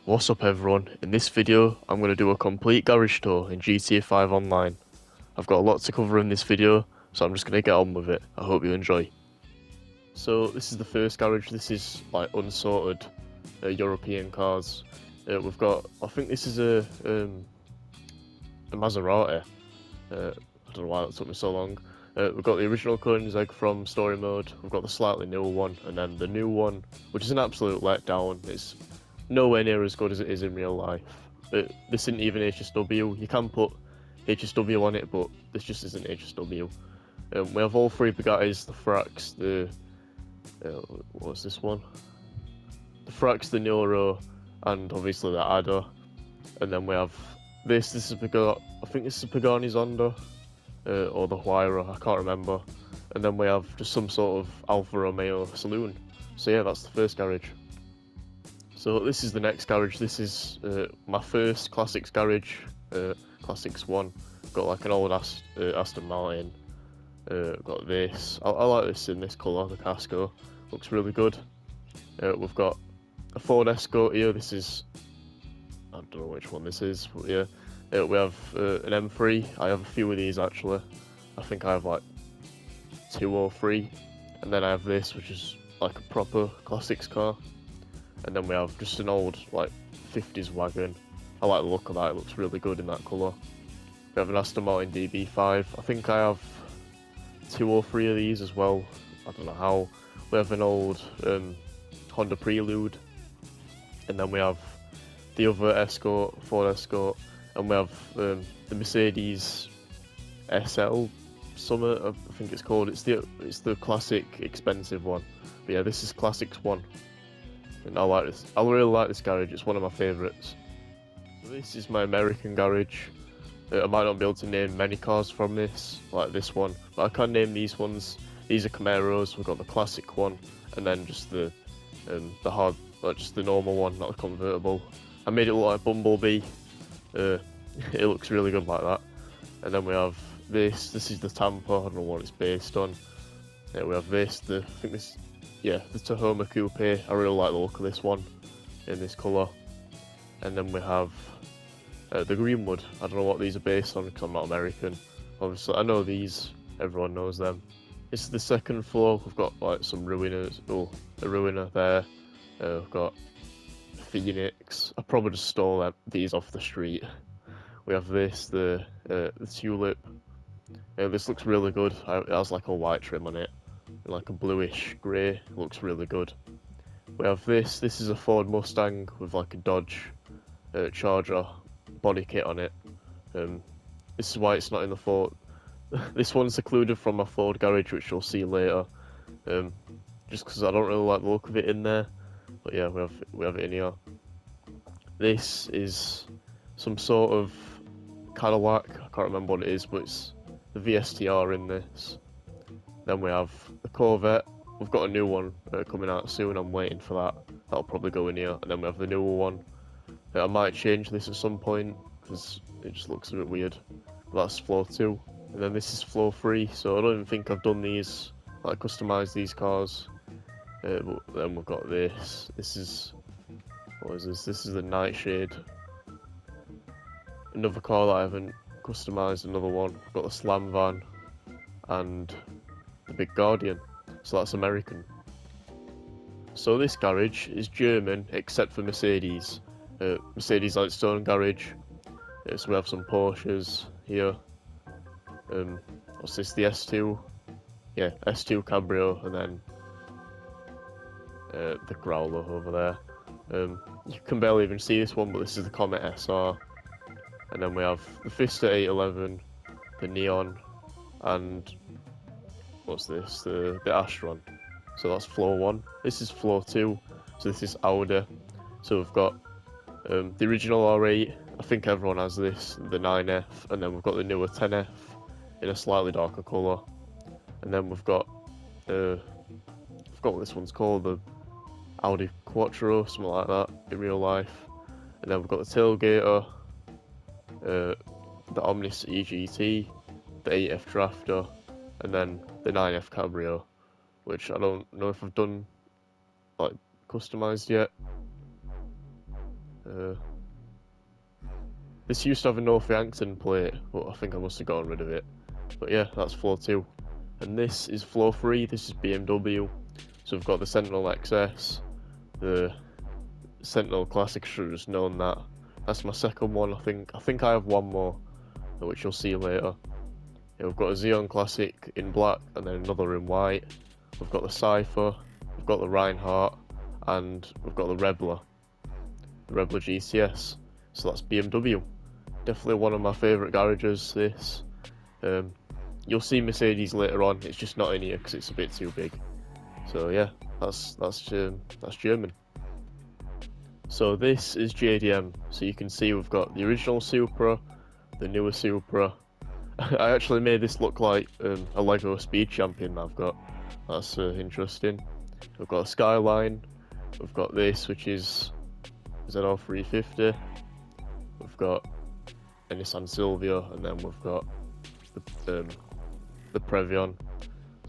What's up everyone, in this video I'm going to do a complete garage tour in GTA 5 Online. I've got a lot to cover in this video, so I'm just going to get on with it. I hope you enjoy. So this is the first garage. This is like unsorted European cars. We've got, I think this is a Maserati. I don't know why that took me so long. We've got the original Koenigsegg from story mode, we've got the slightly newer one, and then the new one, which is an absolute letdown. It's nowhere near as good as it is in real life. But this isn't even HSW. You can put HSW on it, but this just isn't HSW. We have all three Bugattis, the Frax, the what's this one? The Frax, the Neuro, and obviously the Adder. And then we have this. This is I think this is Pagani Zonda, or the Huayra. I can't remember. And then we have just some sort of Alfa Romeo saloon. So yeah, that's the first garage. So this is the next garage. This is my first Classics garage, Classics 1. Got like an old Aston Martin. Got this. I like this in this colour, the Casco. Looks really good. We've got a Ford Escort here. This is, I don't know which one this is, but yeah. We have an M3. I have a few of these actually. I think I have like 2 or 3. And then I have this, which is like a proper Classics car. And then we have just an old like 50s wagon. I like the look of that, it looks really good in that colour. We have an Aston Martin DB5. I think I have 2 or 3 of these as well. I don't know how. We have an old Honda Prelude. And then we have the other Escort, Ford Escort. And we have the Mercedes SL Summit, I think it's called. It's the classic expensive one. But yeah, this is Classics 1. And I like this. I really like this garage. It's one of my favourites. So this is my American garage. I might not be able to name many cars from this, like this one, but I can name these ones. These are Camaros. We've got the classic one, and then just the hard, like just the normal one, not the convertible. I made it look like Bumblebee. It looks really good like that. And then we have this. This is the Tampa. I don't know what it's based on. We have this. I think this. Yeah, the Tahoma Coupe. I really like the look of this one in this colour. And then we have the Greenwood. I don't know what these are based on because I'm not American. Obviously, I know these. Everyone knows them. This is the second floor. We've got like some ruiners. Oh, a ruiner there. We've got Phoenix. I probably just stole these off the street. We have this, the Tulip. This looks really good. It has like a white trim on it. Like a bluish grey, looks really good. We have this. This is a Ford Mustang with like a Dodge Charger body kit on it. This is why it's not in the Ford. This one's secluded from my Ford garage, which you'll see later. Just because I don't really like the look of it in there. But yeah, we have it in here. This is some sort of Cadillac. I can't remember what it is, but it's the VSTR in this. Then we have the Corvette. We've got a new one coming out soon. I'm waiting for that. That'll probably go in here. And then we have the newer one. I might change this at some point because it just looks a bit weird. But that's floor 2. And then this is floor 3. So I don't even think I've done these, like customized these cars. But then we've got this. This is, what is this? This is the Nightshade. Another car that I haven't customized. Another one. We've got the Slam Van and the Big Guardian, so that's American. So this garage is German except for Mercedes. Mercedes has its own garage. So we have some Porsches here. What's this? The S2? Yeah, S2 Cabrio, and then the Growler over there. You can barely even see this one, but this is the Comet SR. And then we have the Fiesta 811, the Neon, and what's this? The Astron. So that's floor 1. This is floor 2. So this is Audi. So we've got the original R8. I think everyone has this. The 9F. And then we've got the newer 10F in a slightly darker colour. And then we've got I forgot what this one's called. The Audi Quattro, something like that in real life. And then we've got the Tailgater. The Omnis EGT. The 8F Drafter. And then the 9F Cabrio, which I don't know if I've done like customized yet. This used to have a Northampton plate, but I think I must have gotten rid of it. But yeah, that's floor 2. And this is floor 3, this is BMW. So we've got the Sentinel XS, the Sentinel Classic, should have just known that. That's my second one, I think. I think I have one more, which you'll see later. Yeah, we've got a Xeon Classic in black, and then another in white. We've got the Cypher, we've got the Reinhardt, and we've got the Rebler GTS. So that's BMW. Definitely one of my favourite garages, this. You'll see Mercedes later on, it's just not in here because it's a bit too big. So yeah, that's German. So this is JDM. So you can see we've got the original Supra, the newer Supra. I actually made this look like a Lego Speed Champion I've got. That's interesting. We've got a Skyline. We've got this, which is ZR350. We've got a Nissan Silvia, and then we've got the Previon.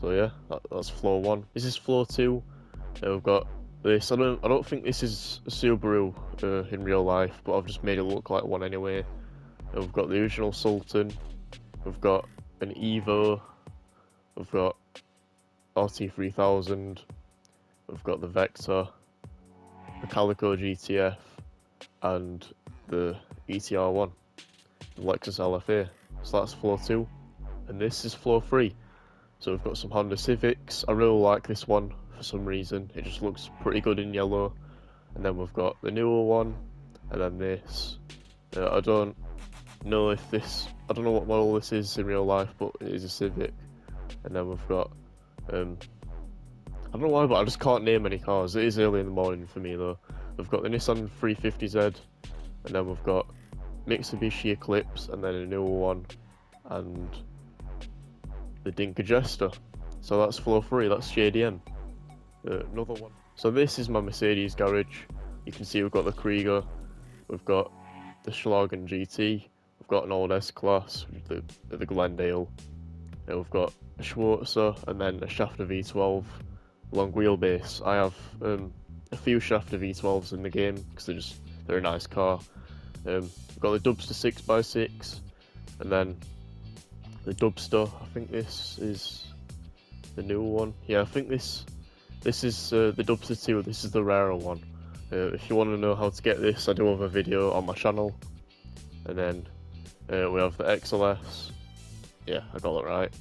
So yeah, that's floor 1. This is floor 2. We've got this. I don't think this is a Subaru in real life, but I've just made it look like one anyway. We've got the original Sultan. We've got an Evo. We've got RT3000. We've got the Vector, the Calico GTF, and the ETR1, the Lexus LFA. So that's floor 2. And this is floor 3. So we've got some Honda Civics. I really like this one for some reason. It just looks pretty good in yellow. And then we've got the newer one, and then this. I don't know what model this is in real life, but it is a Civic. And then we've got, I don't know why, but I just can't name any cars. It is early in the morning for me though. We've got the Nissan 350Z, and then we've got Mitsubishi Eclipse, and then a newer one, and the Dinka Jester. So that's floor 3, that's JDM. Another one. So this is my Mercedes garage. You can see we've got the Krieger, we've got the Schlagen GT, we've got an old S-Class, the Glendale, and we've got a Schwarzer, and then a Schafter V12 long wheelbase. I have a few Schafter V12s in the game because they're a nice car. We've got the Dubster 6x6, and then the Dubster. I think this is the newer one. Yeah, I think this is the Dubster 2. This is the rarer one. If you want to know how to get this, I do have a video on my channel. And then we have the XLS. Yeah, I got it right.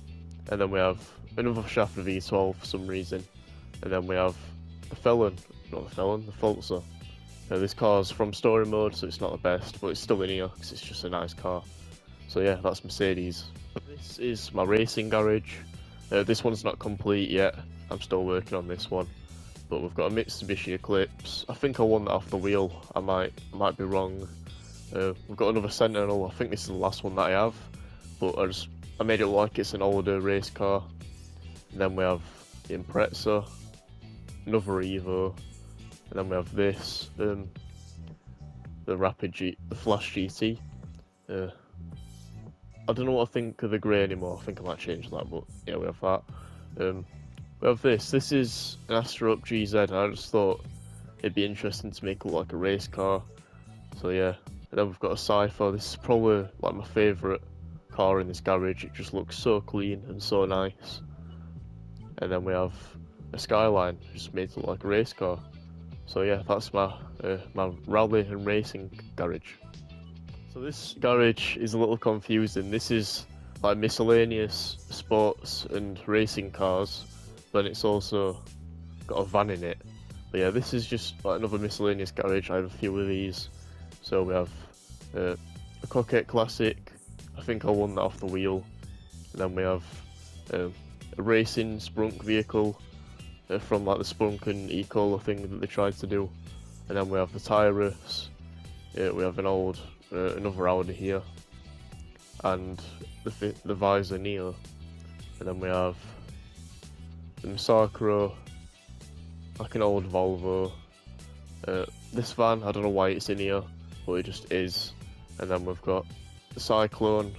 And then we have another Schafter V12 for some reason. And then we have the Fulzer. This car's from story mode, so it's not the best, but it's still in here because it's just a nice car. So yeah, that's Mercedes. This is my racing garage. This one's not complete yet. I'm still working on this one. But we've got a Mitsubishi Eclipse. I think I won that off the wheel. I might be wrong. We've got another Sentinel. I think this is the last one that I have. But I made it look like it's an older race car. And then we have the Impreza, another Evo, and then we have this, the Flash GT. I don't know what I think of the grey anymore. I think I might change that, but yeah, we have that. We have this. This is an Astra Up GZ, and I just thought it'd be interesting to make it look like a race car. So yeah. And then we've got a Cypher. This is probably like my favourite car in this garage. It just looks so clean and so nice. And then we have a Skyline, just made it look like a race car. So yeah, that's my rally and racing garage. So this garage is a little confusing. This is like miscellaneous sports and racing cars, but it's also got a van in it. But yeah, this is just like another miscellaneous garage. I have a few of these. So we have a Coquette Classic. I think I won that off the wheel. And then we have a racing Sprunk vehicle from like the Sprunk and Ecola thing that they tried to do. And then we have the Tyrus. We have an old another Audi here, and the Visor Neo. And then we have the Misacro, like an old Volvo. This van, I don't know why it's in here, but it just is. And then we've got the Cyclone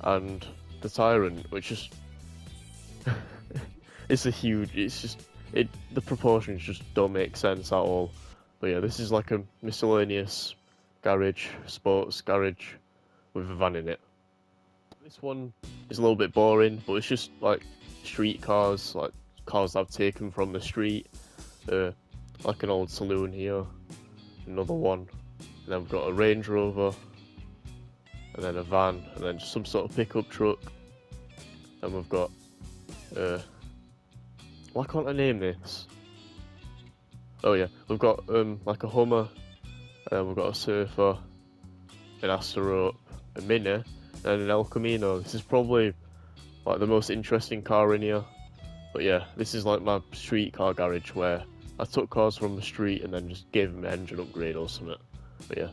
and the Tyrant, which is the proportions just don't make sense at all. But yeah, this is like a miscellaneous garage, sports garage, with a van in it. This one is a little bit boring, but it's just like street cars, like cars I've taken from the street. Like an old saloon here, another one, and then we've got a Range Rover, and then a van, and then just some sort of pickup truck. Then we've got, why can't I name this? Oh yeah, we've got like a Hummer, and we've got a Surfer, an Asterope, a Mini, and an El Camino. This is probably like the most interesting car in here. But yeah, this is like my street car garage where I took cars from the street and then just gave them an engine upgrade or something. But yeah.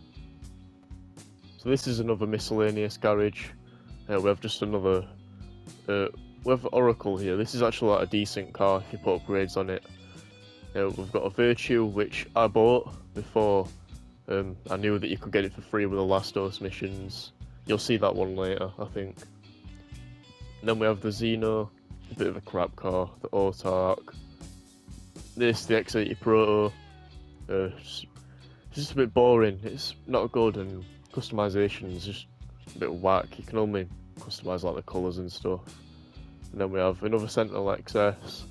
So this is another miscellaneous garage. We have just another, we have Oracle here. This is actually like a decent car if you put upgrades on it. We've got a Virtue, which I bought before I knew that you could get it for free with the Last Dose missions. You'll see that one later, I think. And then we have the Xeno, a bit of a crap car, the Autark. This, the X80 Proto. It's just a bit boring. It's not good, and customization is just a bit whack. You can only customize like the colours and stuff. And then we have another Sentinel XS,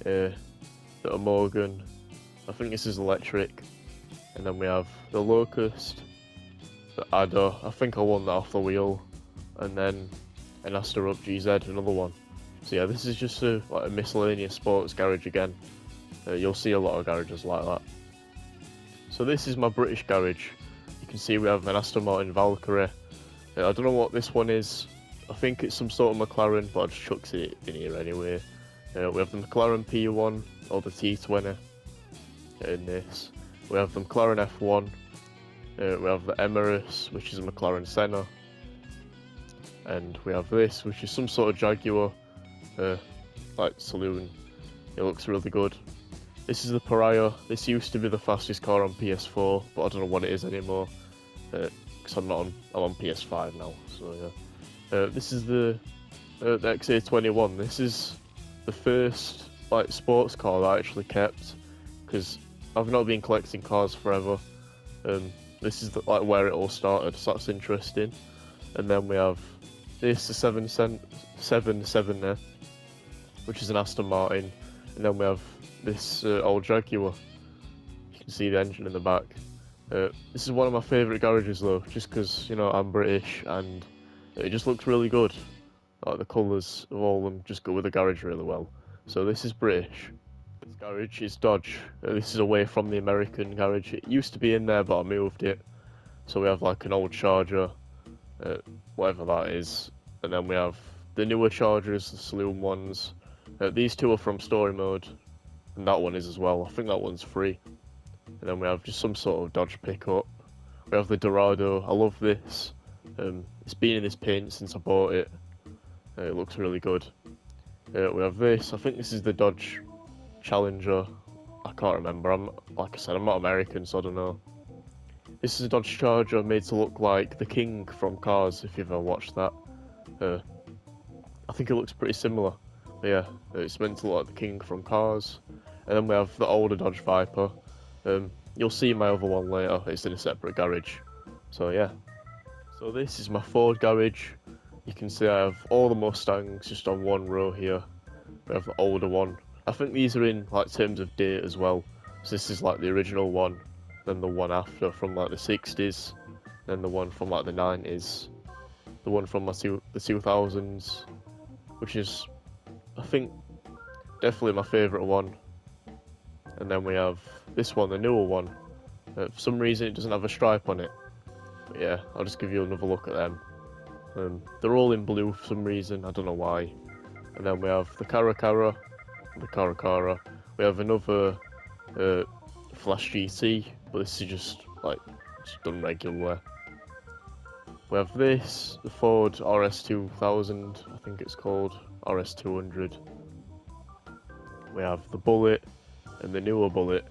the Morgan. I think this is electric. And then we have the Locust, the Adder. I think I won that off the wheel. And then an Asterope GZ, another one. So yeah, this is just like a miscellaneous sports garage again. You'll see a lot of garages like that. So this is my British garage. You can see we have an Aston Martin Valkyrie. I don't know what this one is. I think it's some sort of McLaren, but I just chucks it in here anyway. We have the McLaren P1 or the T20 in this. We have the McLaren F1. We have the Emirates, which is a McLaren Senna. And we have this, which is some sort of Jaguar, like saloon. It looks really good. This is the Pariah. This used to be the fastest car on PS4, but I don't know what it is anymore. Because I'm on PS5 now. So yeah. This is the XA21. This is the first like sports car that I actually kept, because I've not been collecting cars forever. This is like where it all started, so that's interesting. And then we have this, the 770, which is an Aston Martin. And then we have this old Jaguar. You can see the engine in the back. This is one of my favourite garages though, just because, you know, I'm British and it just looks really good. Like the colours of all of them just go with the garage really well. So this is British. This garage is Dodge. This is away from the American garage. It used to be in there, but I moved it. So we have like an old Charger, whatever that is. And then we have the newer Chargers, the saloon ones. These two are from story mode, and that one is as well. I think that one's free. And then we have just some sort of Dodge pickup. We have the Dorado. I love this. It's been in this paint since I bought it. It looks really good. We have this. I think this is the Dodge Challenger. I can't remember. Like I said, I'm not American, so I don't know. This is a Dodge Charger made to look like the King from Cars, if you've ever watched that. I think it looks pretty similar. But yeah, it's meant to look like the King from Cars. And then we have the older Dodge Viper. You'll see my other one later. It's in a separate garage. So yeah. So this is my Ford garage. You can see I have all the Mustangs just on one row here. We have the older one. I think these are in like terms of date as well. So this is like the original one, then the one after from like the 60s, then the one from like the 90s, the one from the 2000s, which is, I think, definitely my favourite one. And then we have this one, the newer one. For some reason it doesn't have a stripe on it. But yeah, I'll just give you another look at them. They're all in blue for some reason, I don't know why. And then we have the Caracara, the Caracara. We have another Flash GT, but this is just like just done regular. We have this, the Ford RS2000, I think it's called, RS200. We have the Bullet and the newer Bullet.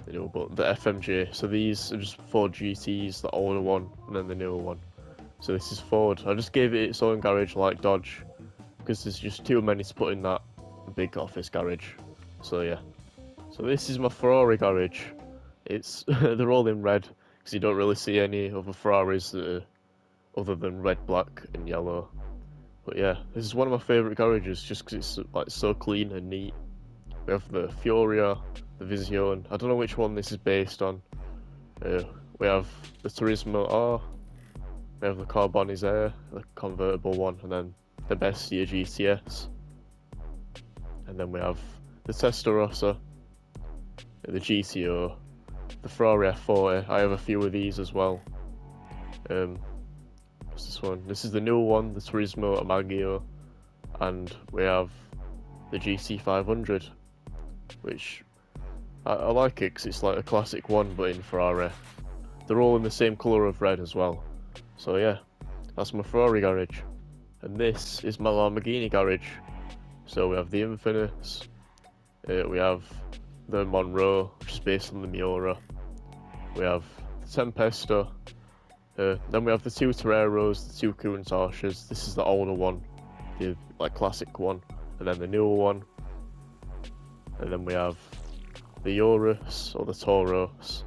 The FMJ. So these are just Ford GTs, the older one, and then the newer one. So this is Ford. I just gave it its own garage like Dodge, because there's just too many to put in that big office garage. So yeah. So this is my Ferrari garage. It's they're all in red because you don't really see any other Ferraris other than red, black, and yellow. But yeah, this is one of my favourite garages just because it's like so clean and neat. We have the Fioria, the Vision. I don't know which one this is based on. We have the Turismo R. We have the Carbonizzaire, the convertible one, and then the Bestia GTS. And then we have the Testarossa, the GTO, the Ferrari F40. I have a few of these as well. What's this one? This is the new one, the Turismo Amaggio, and we have the GT500, which I like it because it's like a classic one but in Ferrari. They're all in the same colour of red as well. So yeah, that's my Ferrari garage. And this is my Lamborghini garage. So we have the Infinus, we have the Monroe, which is based on the Miura. We have the Tempesta, then we have the two Toreros, the two Countachs. This is the older one, the like classic one, and then the newer one. And then we have the Urus, or the Tauros.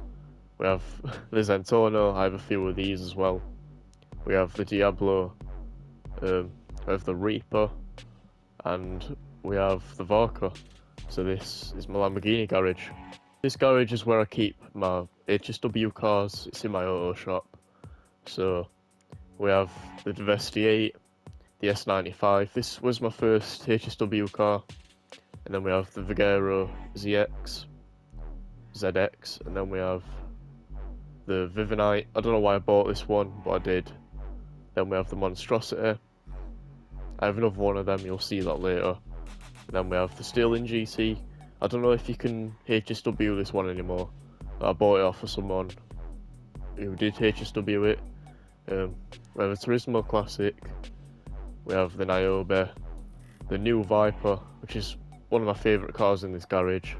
We have the Zentorno, I have a few of these as well. We have the Diablo, we have the Reaper, and we have the Varka. So this is my Lamborghini garage. This garage is where I keep my HSW cars. It's in my auto shop. So we have the Devesti 8, the S95. This was my first HSW car. And then we have the Vigero ZX, and then we have the Vivinite. I don't know why I bought this one, but I did. Then we have the Monstrosity. I have another one of them, you'll see that later. And then we have the Sterling GT. I don't know if you can HSW this one anymore. I bought it off of someone who did HSW it. We have a Turismo Classic. We have the Niobe, the new Viper, which is one of my favourite cars in this garage.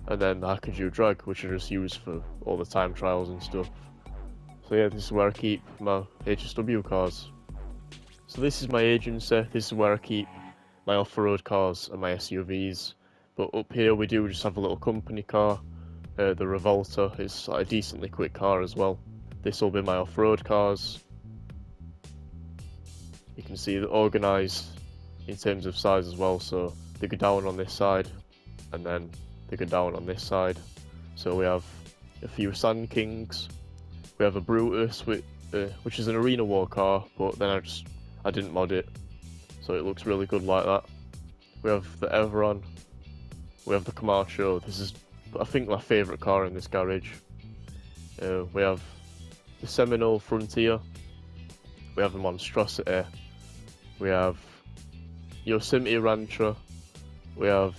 And then the Hakuju Drag, which I just use for all the time trials and stuff. So yeah, this is where I keep my HSW cars. So this is my agency. This is where I keep my off-road cars and my SUVs. But up here we do just have a little company car, the Revolta. It's like a decently quick car as well. This will be my off-road cars. You can see they're organised in terms of size as well, so they go down on this side and then they go down on this side. So we have a few Sand Kings. We have a Brutus, which is an arena war car, but then I didn't mod it, so it looks really good like that. We have the Everon. We have the Camacho. This is, I think, my favourite car in this garage. We have the Seminole Frontier. We have the Monstrosity. We have Yosemite Rancher. We have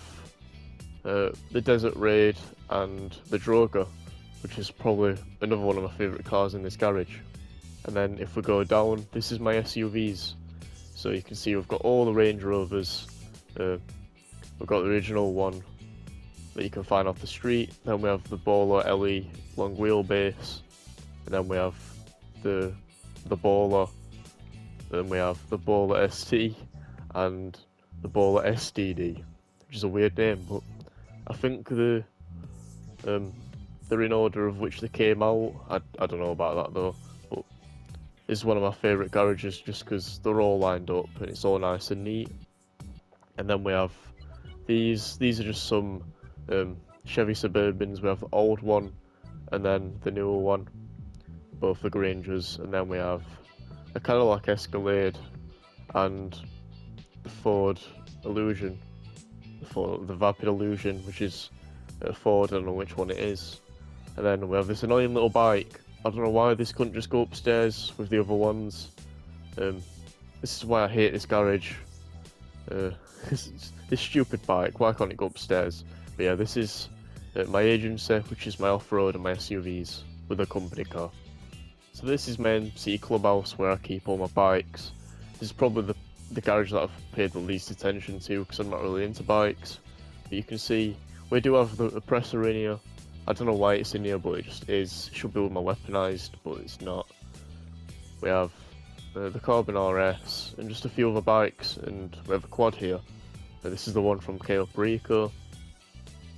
the Desert Raid and the Droga, which is probably another one of my favourite cars in this garage. And then if we go down, this is my SUVs. So you can see we've got all the Range Rovers. We've got the original one that you can find off the street. Then we have the Bowler LE long wheelbase. And then we have the Bowler. Then we have the Bowler ST and the Bowler STD, which is a weird name, but I think they're in order of which they came out. I don't know about that though, but this is one of my favourite garages just because they're all lined up and it's all nice and neat. And then we have these are just some Chevy Suburbans. We have the old one and then the newer one, both the Grangers. And then we have a Cadillac Escalade and the Ford Illusion, the Vapid Illusion, which is a Ford. I don't know which one it is. And then we have this annoying little bike. I don't know why this couldn't just go upstairs with the other ones. This is why I hate this garage. This stupid bike, why can't it go upstairs? But yeah, this is my agency, which is my off-road and my SUVs with a company car. So this is my MC clubhouse where I keep all my bikes. This is probably the garage that I've paid the least attention to because I'm not really into bikes. But you can see we do have the presser in here. I don't know why it's in here, but it just is. It should be with my weaponized, but it's not. We have the Carbon RS and just a few other bikes, and we have a quad here. This is the one from Cayo Perico.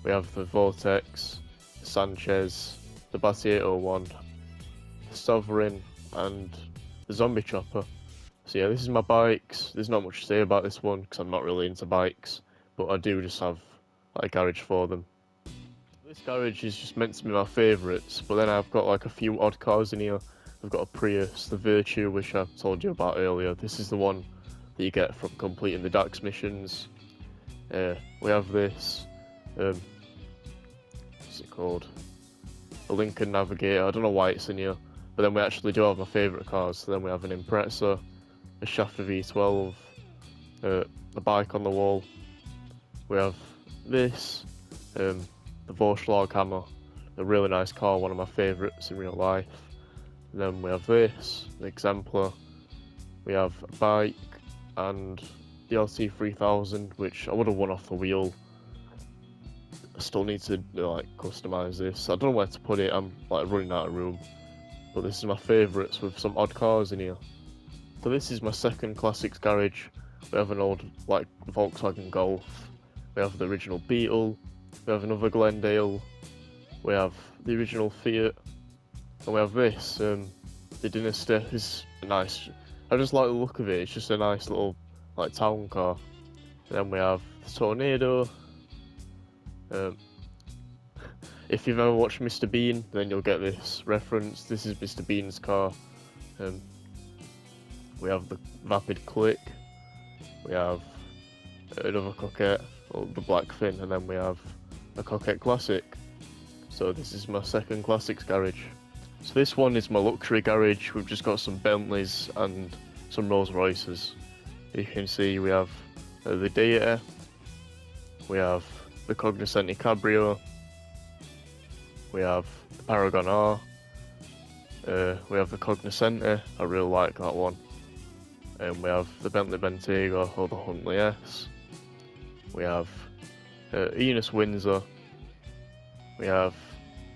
We have the Vortex, the Sanchez, the Batty 801, the Sovereign, and the Zombie Chopper. So yeah, this is my bikes. There's not much to say about this one because I'm not really into bikes, but I do just have like a garage for them. This garage is just meant to be my favourites, but then I've got like a few odd cars in here. I've got a Prius, the Virtue, which I told you about earlier. This is the one that you get from completing the Dax missions. We have this, what's it called? A Lincoln Navigator. I don't know why it's in here, but then we actually do have my favourite cars. So then we have an Impreza, a Shafter V12, a bike on the wall. We have this, the Vorschlag Hammer, a really nice car, one of my favourites in real life. And then we have this, the Exemplar. We have a bike and the LT3000, which I would have won off the wheel. I still need to like customise this. I don't know where to put it. I'm like running out of room. But this is my favourites with some odd cars in here. So this is my second classics garage. We have an old like Volkswagen Golf. We have the original Beetle. We have another Glendale. We have the original Fiat. And we have this, the Dynasty. Is nice. I just like the look of it. It's just a nice little like town car. And then we have the Tornado. If you've ever watched Mr. Bean, then you'll get this reference. This is Mr. Bean's car. We have the Vapid Click. We have another Coquette, or the Blackfin, and then we have a Coquette Classic. So this is my second classics garage. So this one is my luxury garage. We've just got some Bentleys and some Rolls Royces. You can see we have the Deity, we have the Cognoscenti Cabrio, we have the Paragon R, we have the Cognoscenti, I really like that one, and we have the Bentley Bentayga or the Huntley S, we have Enos Windsor, we have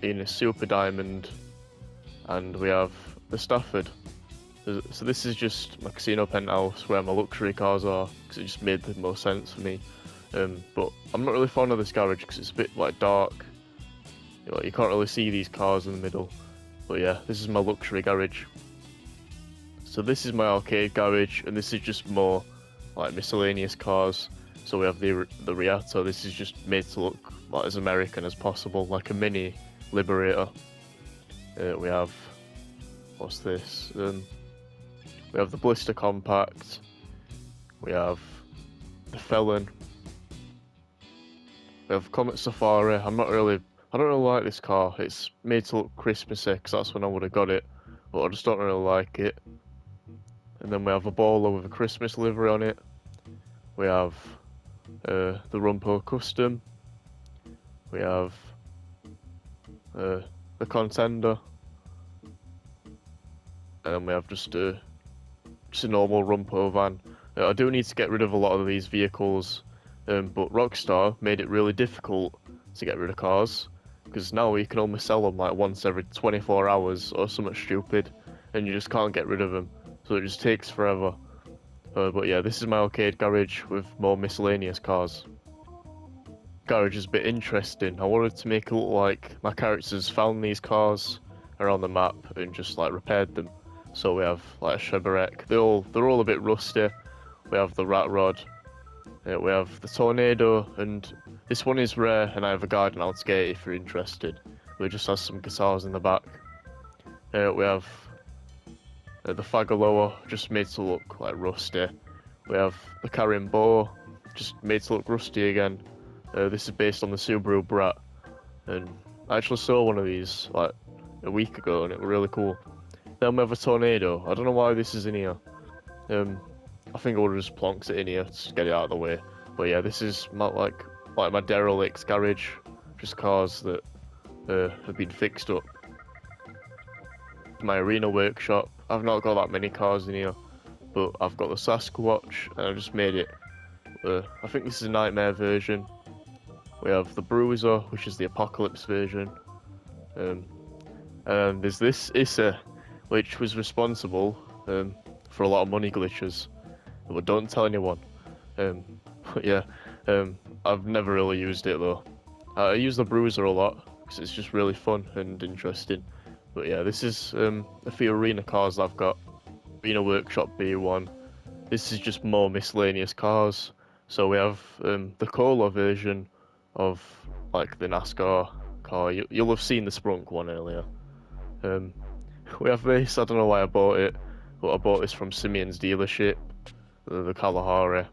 Enos Super Diamond, and we have the Stafford. So this is just my casino penthouse where my luxury cars are, because it just made the most sense for me. But I'm not really fond of this garage because it's a bit like dark. You can't really see these cars in the middle. But yeah, this is my luxury garage. So this is my arcade garage, and this is just more like miscellaneous cars. So we have the Riato. This is just made to look like as American as possible, like a mini Liberator. We have, what's this? We have the Blister Compact. We have the Felon. We have Comet Safari. I don't really like this car. It's made to look Christmassy because that's when I would have got it, but I just don't really like it. And then we have a Bowler with a Christmas livery on it. We have the Rumpo Custom. We have the Contender. And then we have just a normal Rumpo van. I do need to get rid of a lot of these vehicles, but Rockstar made it really difficult to get rid of cars, because now you can only sell them like once every 24 hours or something stupid, and you just can't get rid of them, so it just takes forever. But yeah, this is my arcade garage with more miscellaneous cars. Garage is a bit interesting. I wanted to make it look like my characters found these cars around the map and just like repaired them. So we have like a Cheburek. They're all a bit rusty. We have the Rat Rod. We have the Tornado, and this one is rare, and I have a guide on how to get it if you're interested. We just has some guitars in the back. We have the Fagaloa, just made to look like rusty. We have the Karin Bow, just made to look rusty again. This is based on the Subaru Brat, and I actually saw one of these like a week ago, and it was really cool. Then we have a Tornado. I don't know why this is in here. I think I would have just plonked it in here to get it out of the way. But yeah, this is my like my Derelict garage, just cars that have been fixed up. My arena workshop. I've not got that many cars in here, but I've got the Sasquatch, and I just made it. I think this is a Nightmare version. We have the Bruiser, which is the Apocalypse version. And there's this Issa, which was responsible for a lot of money glitches. But don't tell anyone. But yeah, I've never really used it though. I use the Bruiser a lot, because it's just really fun and interesting. But yeah, this is a few arena cars I've got. Arena Workshop B1. This is just more miscellaneous cars. So we have the Cola version of like the NASCAR car. You'll have seen the Sprunk one earlier. We have this. I don't know why I bought it, but I bought this from Simeon's dealership, the Kalahari.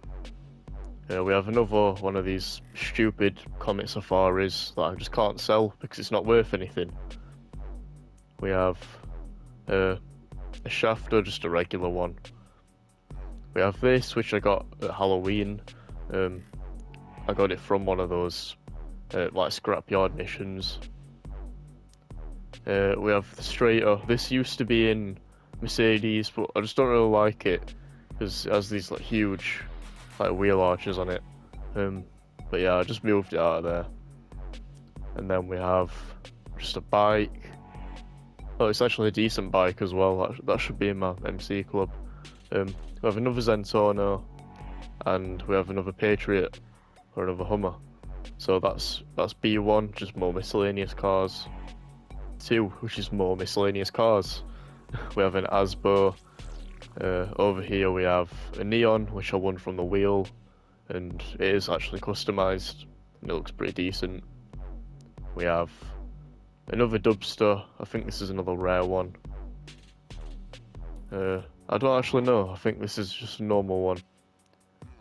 We have another one of these stupid Comet Safaris that I just can't sell because it's not worth anything. We have a Shafter, just a regular one. We have this, which I got at Halloween. I got it from one of those like scrapyard missions. We have the Straighter. This used to be in Mercedes, but I just don't really like it because it has these like huge like wheel arches on it. But yeah, I just moved it out of there. And then we have just a bike. Oh, it's actually a decent bike as well. That should be in my MC club. We have another Zentorno, and we have another Patriot, or another Hummer. So that's B1, just more miscellaneous cars. 2, which is more miscellaneous cars. We have an Asbo. Over here we have a Neon, which I won from the wheel, and it is actually customized, and it looks pretty decent. We have another Dubster. I think this is another rare one. I don't actually know. I think this is just a normal one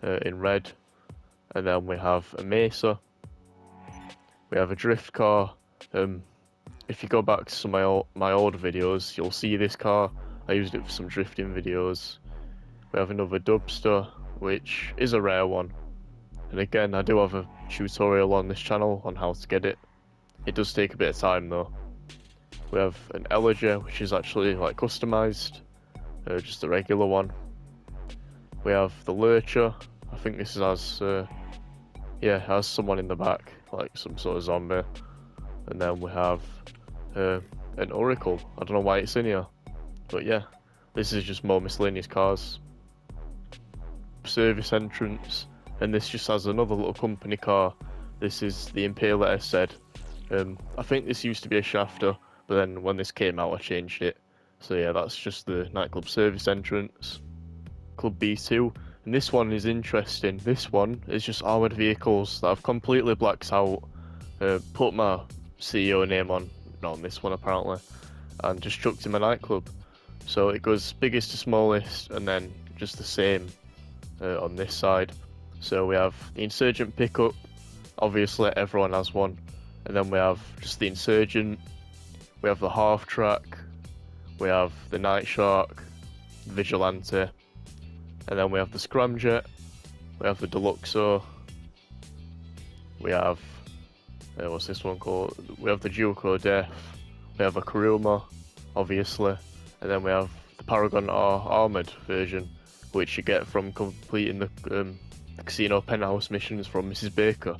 in red. And then we have a Mesa. We have a drift car. If you go back to some of my old videos, you'll see this car. I used it for some drifting videos. We have another Dubster, which is a rare one. And again, I do have a tutorial on this channel on how to get it. It does take a bit of time though. We have an Eleger, which is actually like customized, just a regular one. We have the Lurcher. I think this has, has someone in the back, like some sort of zombie. And then we have an Oracle. I don't know why it's in here, but yeah, this is just more miscellaneous cars. Service entrance, and this just has another little company car. This is the Impala SZ. I think this used to be a Shafter, but then when this came out I changed it. So yeah, that's just the Nightclub service entrance. Club B2, and this one is interesting. This one is just armoured vehicles that I've completely blacked out, put my CEO name on, not on this one apparently, and just chucked in my Nightclub. So it goes biggest to smallest, and then just the same on this side. So we have the Insurgent pickup, obviously everyone has one, and then we have just the Insurgent, we have the Half Track, we have the Night Shark, the Vigilante, and then we have the Scramjet, we have the Deluxo, we have, what's this one called? We have the Duco Def, we have a Kuruma, obviously, and then we have the Paragon R Armoured version, which you get from completing the casino penthouse missions from Mrs. Baker.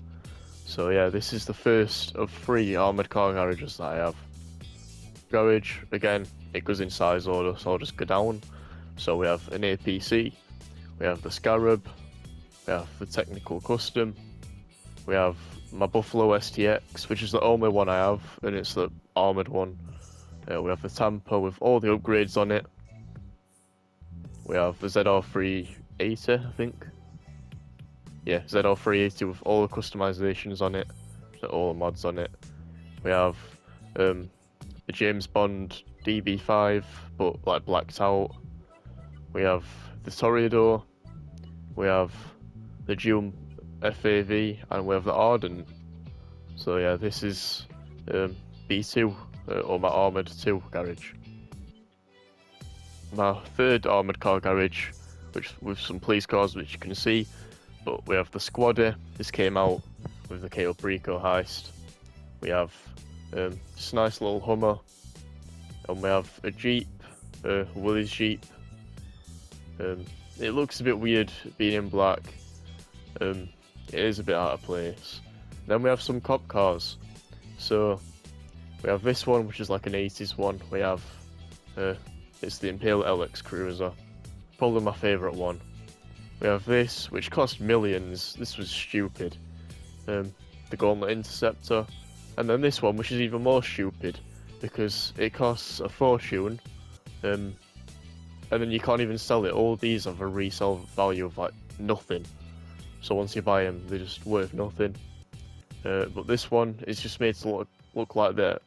So yeah, this is the first of 3 armoured car garages that I have. Garage, again, it goes in size order, so I'll just go down. So we have an APC, we have the Scarab, we have the Technical Custom, we have my Buffalo STX, which is the only one I have, and it's the armoured one. We have the Tampa with all the upgrades on it. We have the ZR380, I think. Yeah, ZR380 with all the customizations on it, all the mods on it. We have the James Bond DB5, but like blacked out. We have the Toreador. We have the June FAV, and we have the Ardent. So yeah, this is B2, or my Armoured 2 garage. My third armoured car garage, which with some police cars which you can see, but we have the Squaddy. This came out with the Cato Perico heist. We have this nice little Hummer, and we have a Jeep, Willys Jeep. It looks a bit weird being in black. It is a bit out of place. Then we have some cop cars. So we have this one, which is like an 80s one. We have it's the Impala LX Cruiser, probably my favourite one. We have this, which cost millions. This was stupid. The Gauntlet Interceptor. And then this one, which is even more stupid, because it costs a fortune, and then you can't even sell it. All these have a resale value of like nothing. So once you buy them, they're just worth nothing. But this one is just made to look like the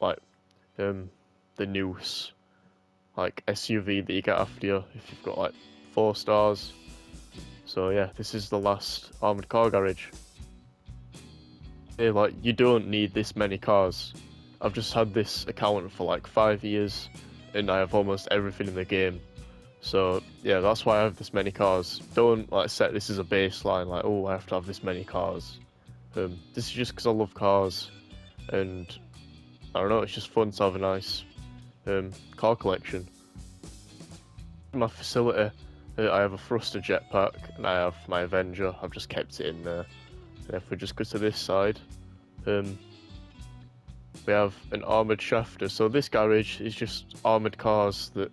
Noose, like SUV that you get after you if you've got like 4 stars. So yeah, this is the last armoured car garage. Yeah, like you don't need this many cars. I've just had this account for like 5 years, and I have almost everything in the game. So yeah, that's why I have this many cars. Don't like set this as a baseline, like, oh, I have to have this many cars. This is just because I love cars, and I don't know, it's just fun to have a nice car collection. In my facility, I have a thruster jetpack, and I have my Avenger. I've just kept it in there. And if we just go to this side, we have an armoured shafter. So this garage is just armoured cars that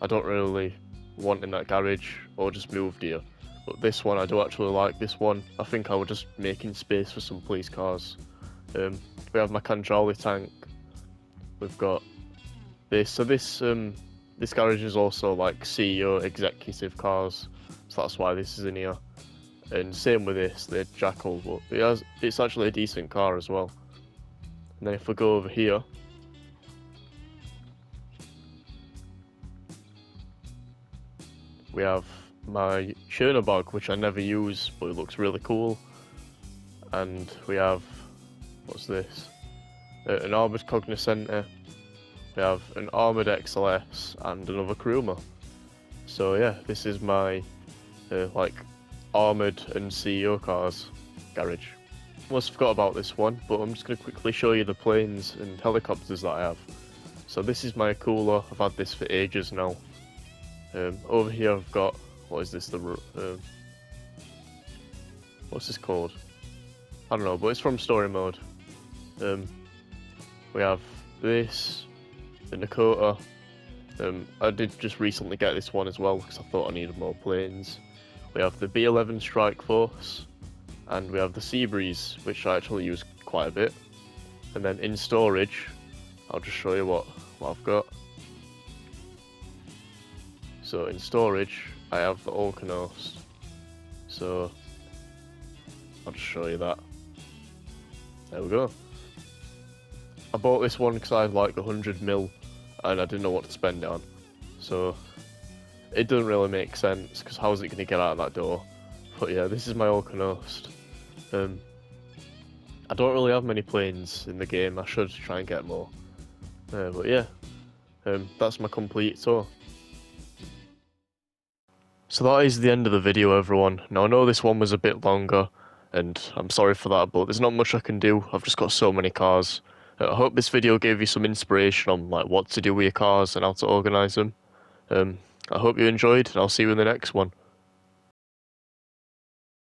I don't really want in that garage, or just moved here. But this one, I do actually like this one. I think I was just making space for some police cars. We have my Canjali tank. We've got this. So this garage is also like CEO executive cars. So that's why this is in here. And same with this, the Jackal, but it's actually a decent car as well. And then if we go over here, we have my Chernobog, which I never use, but it looks really cool. And we have, what's this? An armoured Cognoscente. We have an armoured XLS and another Kuruma. So yeah, this is my like armoured and CEO cars garage. Almost forgot about this one, but I'm just going to quickly show you the planes and helicopters that I have. So this is my cooler. I've had this for ages now. Over here I've got, what is this, what's this called? I don't know, but it's from story mode. We have this, the Dakota. I did just recently get this one as well because I thought I needed more planes. We have the B-11 Strike Force, and we have the Seabreeze, which I actually use quite a bit. And then in storage, I'll just show you what I've got. So in storage, I have the Alcanost. So I'll just show you that. There we go. I bought this one because I had like 100 mil and I didn't know what to spend it on. So it doesn't really make sense because how is it going to get out of that door? But yeah, this is my Alcanost. I don't really have many planes in the game. I should try and get more. But yeah, that's my complete tour. So that is the end of the video, everyone. Now I know this one was a bit longer, and I'm sorry for that, but there's not much I can do. I've just got so many cars. I hope this video gave you some inspiration on like what to do with your cars and how to organise them. I hope you enjoyed, and I'll see you in the next one.